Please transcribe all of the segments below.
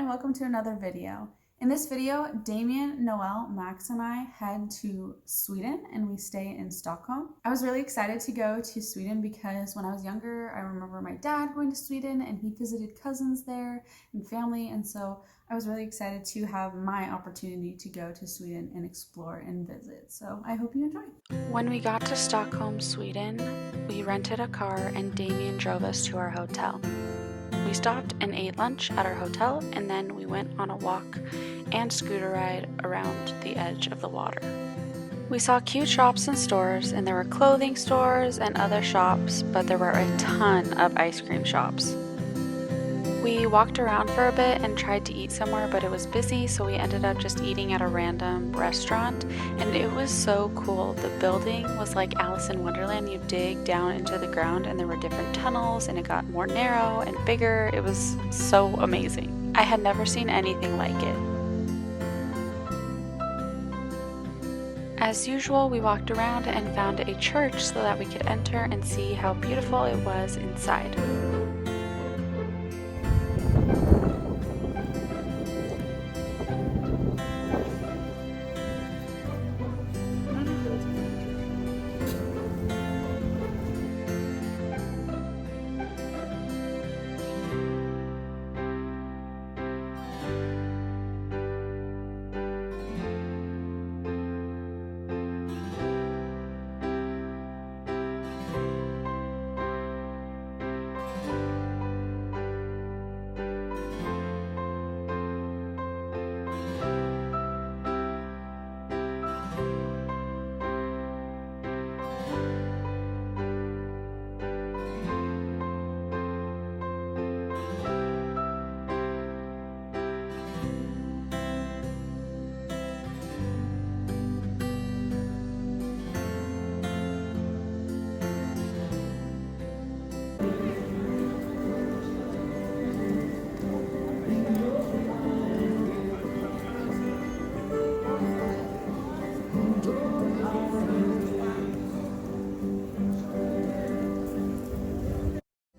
and welcome to another video. In this video, Damian, Noelle, Max, and I head to Sweden and we stay in Stockholm. I was really excited to go to Sweden because when I was younger, I remember my dad going to Sweden and he visited cousins there and family, and so I was really excited to have my opportunity to go to Sweden and explore and visit. So I hope you enjoy. When we got to Stockholm, Sweden, we rented a car and Damian drove us to our hotel. We stopped and ate lunch at our hotel, and then we went on a walk and scooter ride around the edge of the water. We saw cute shops and stores, and there were clothing stores and other shops, but there were a ton of ice cream shops. We walked around for a bit and tried to eat somewhere, but it was busy, so we ended up just eating at a random restaurant, and it was so cool. The building was like Alice in Wonderland. You dig down into the ground and there were different tunnels, and it got more narrow and bigger. It was so amazing. I had never seen anything like it. As usual, we walked around and found a church so that we could enter and see how beautiful it was inside.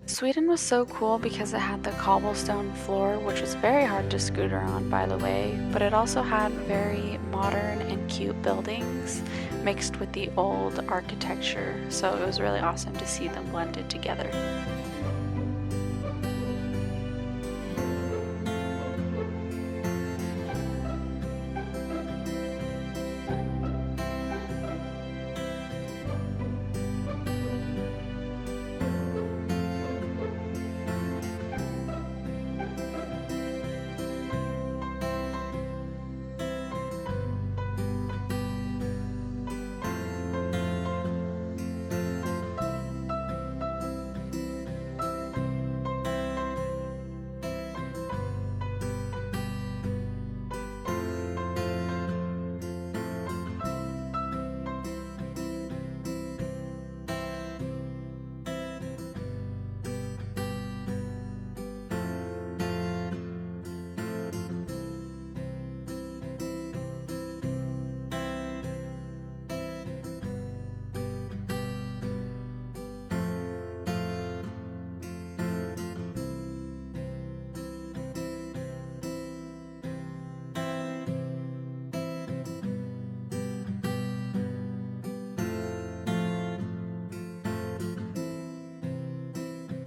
Sweden was so cool because it had the cobblestone floor, which was very hard to scooter on, by the way, but it also had very modern and cute buildings mixed with the old architecture, so it was really awesome to see them blended together.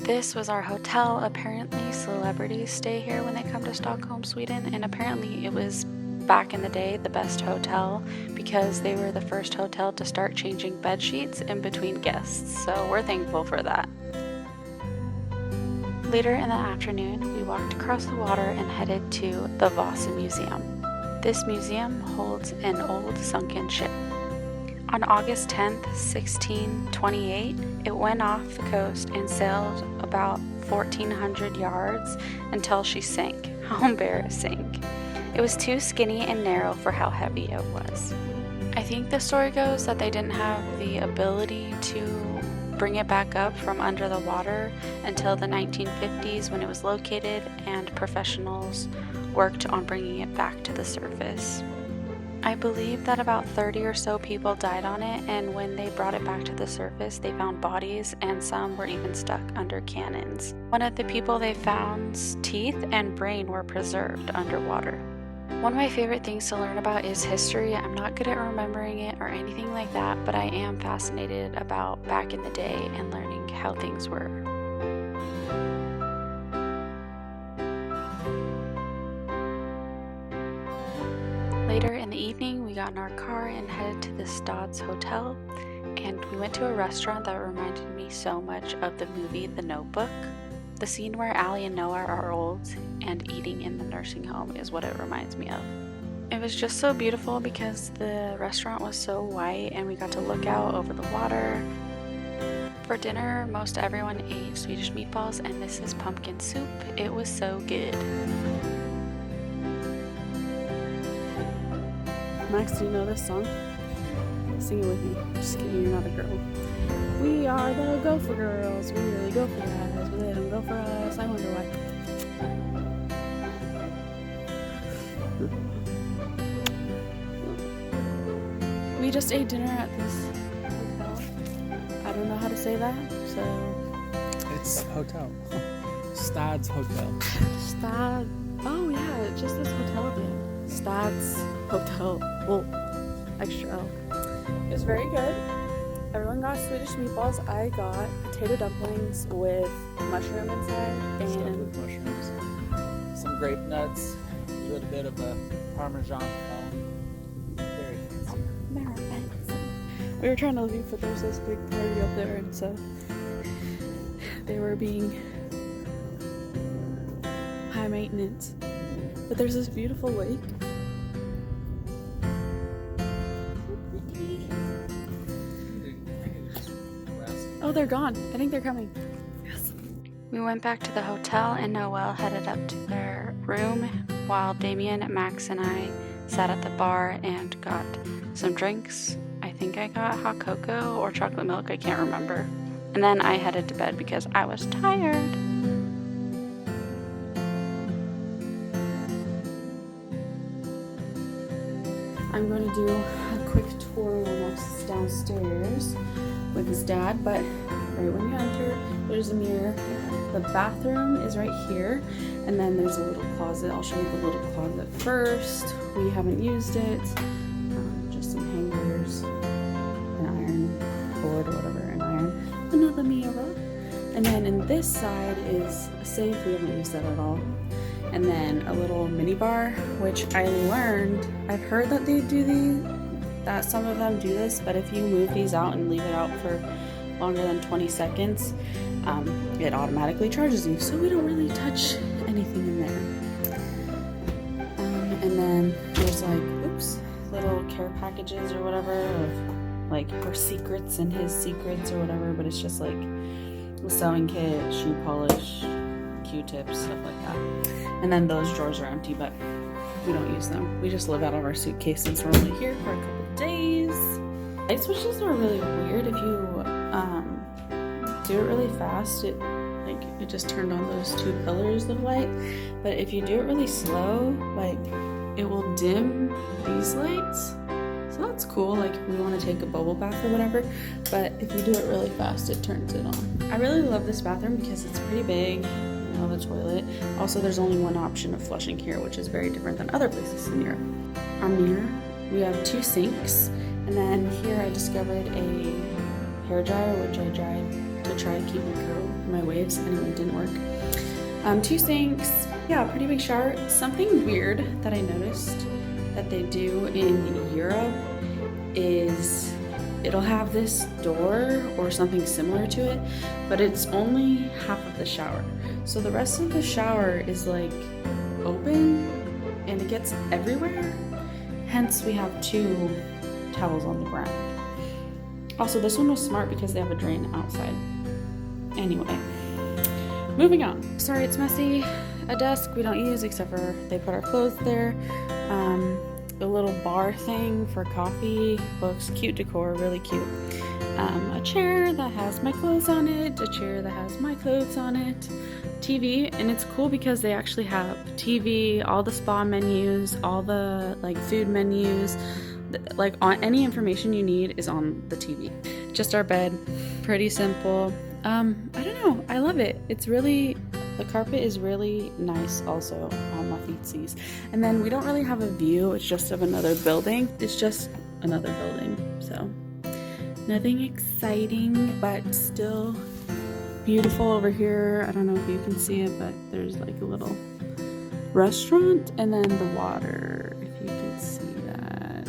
This was our hotel. Apparently celebrities stay here when they come to Stockholm, Sweden, and apparently it was back in the day the best hotel because they were the first hotel to start changing bed sheets in between guests, so we're thankful for that. Later in the afternoon, we walked across the water and headed to the Vasa Museum. This museum holds an old sunken ship. On August 10th, 1628, it went off the coast and sailed about 1,400 yards until she sank. How embarrassing. It was too skinny and narrow for how heavy it was. I think the story goes that they didn't have the ability to bring it back up from under the water until the 1950s when it was located and professionals worked on bringing it back to the surface. I believe that about 30 or so people died on it, and when they brought it back to the surface, they found bodies, and some were even stuck under cannons. One of the people they found's teeth and brain were preserved underwater. One of my favorite things to learn about is history. I'm not good at remembering it or anything like that, but I am fascinated about back in the day and learning how things were. Later in the evening, we got in our car and headed to the Stad's Hotel, and we went to a restaurant that reminded me so much of the movie The Notebook. The scene where Allie and Noah are old and eating in the nursing home is what it reminds me of. It was just so beautiful because the restaurant was so white and we got to look out over the water. For dinner, most everyone ate Swedish meatballs, and this is pumpkin soup. It was so good. Max, do you know this song? Sing it with me. Just kidding, you're not a girl. We are the Gopher Girls. We really go for guys, but they don't go for us. I wonder why. We just ate dinner at this hotel. I don't know how to say that, so... It's hotel. Stad's Hotel. Stad... Oh yeah, just this hotel at the end. Stad's Hotel. Well, extra L. It was very good. Everyone got Swedish meatballs. I got potato dumplings with mushroom inside Stuffed and with mushrooms. Some grape nuts. A little bit of a Parmesan foam. Very fancy. we were trying to leave, but there was this big party up there, and so they were being high maintenance. But there's this beautiful lake. Oh, they're gone. I think they're coming. Yes. We went back to the hotel, and Noelle headed up to their room while Damian, Max, and I sat at the bar and got some drinks. I think I got hot cocoa or chocolate milk, I can't remember. And then I headed to bed because I was tired. I'm going to do a quick tour while Max is downstairs with his dad, but right when you enter, there's a mirror. The bathroom is right here, and then there's a little closet. I'll show you the little closet first. We haven't used it. Just some hangers, an iron board or whatever, an iron, another mirror. And then in this side is a safe. We haven't used that at all. And then a little mini bar, which I learned, I've heard that they do that some of them do this, but if you move these out and leave it out for longer than 20 seconds, it automatically charges you, so we don't really touch anything in there. And then there's like, little care packages or whatever, of like her secrets and his secrets or whatever, but it's just like a sewing kit, shoe polish, Q-tips, stuff like that. And then those drawers are empty, but we don't use them. We just live out of our suitcase since we're only here for a couple of days. Light switches are really weird. If you do it really fast, it just turned on those two pillars of light. But if you do it really slow, like it will dim these lights. So that's cool, like if we want to take a bubble bath or whatever. But if you do it really fast, it turns it on. I really love this bathroom because it's pretty big. The toilet. Also, there's only one option of flushing here, which is very different than other places in Europe. Our mirror, we have 2 sinks, and then here I discovered a hair dryer, which I dried to try to keep my waves. Anyway, it didn't work. 2 sinks, yeah, pretty big shower. Something weird that I noticed that they do in Europe is it'll have this door or something similar to it, but it's only half of the shower. So the rest of the shower is like open and it gets everywhere. Hence we have 2 towels on the ground. Also, this one was smart because they have a drain outside. Anyway, moving on. Sorry, it's messy. A desk we don't use except for they put our clothes there. A little bar thing for coffee, books, cute decor, really cute. a chair that has my clothes on it, a chair that has my clothes on it, TV, and it's cool because they actually have TV, all the spa menus, all the like food menus, like on any information you need is on the TV. Just our bed, pretty simple. I don't know, I love it. It's really, the carpet is really nice also on my feetsies. And then we don't really have a view, it's just of another building. It's just another building, so nothing exciting, but still beautiful over here. I don't know if you can see it, but there's like a little restaurant and then the water, if you can see that.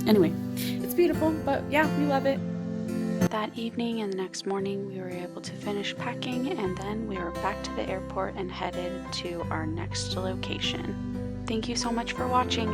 Anyway, it's beautiful, but yeah, we love it. That evening and the next morning we were able to finish packing, and then we were back to the airport and headed to our next location. Thank you so much for watching.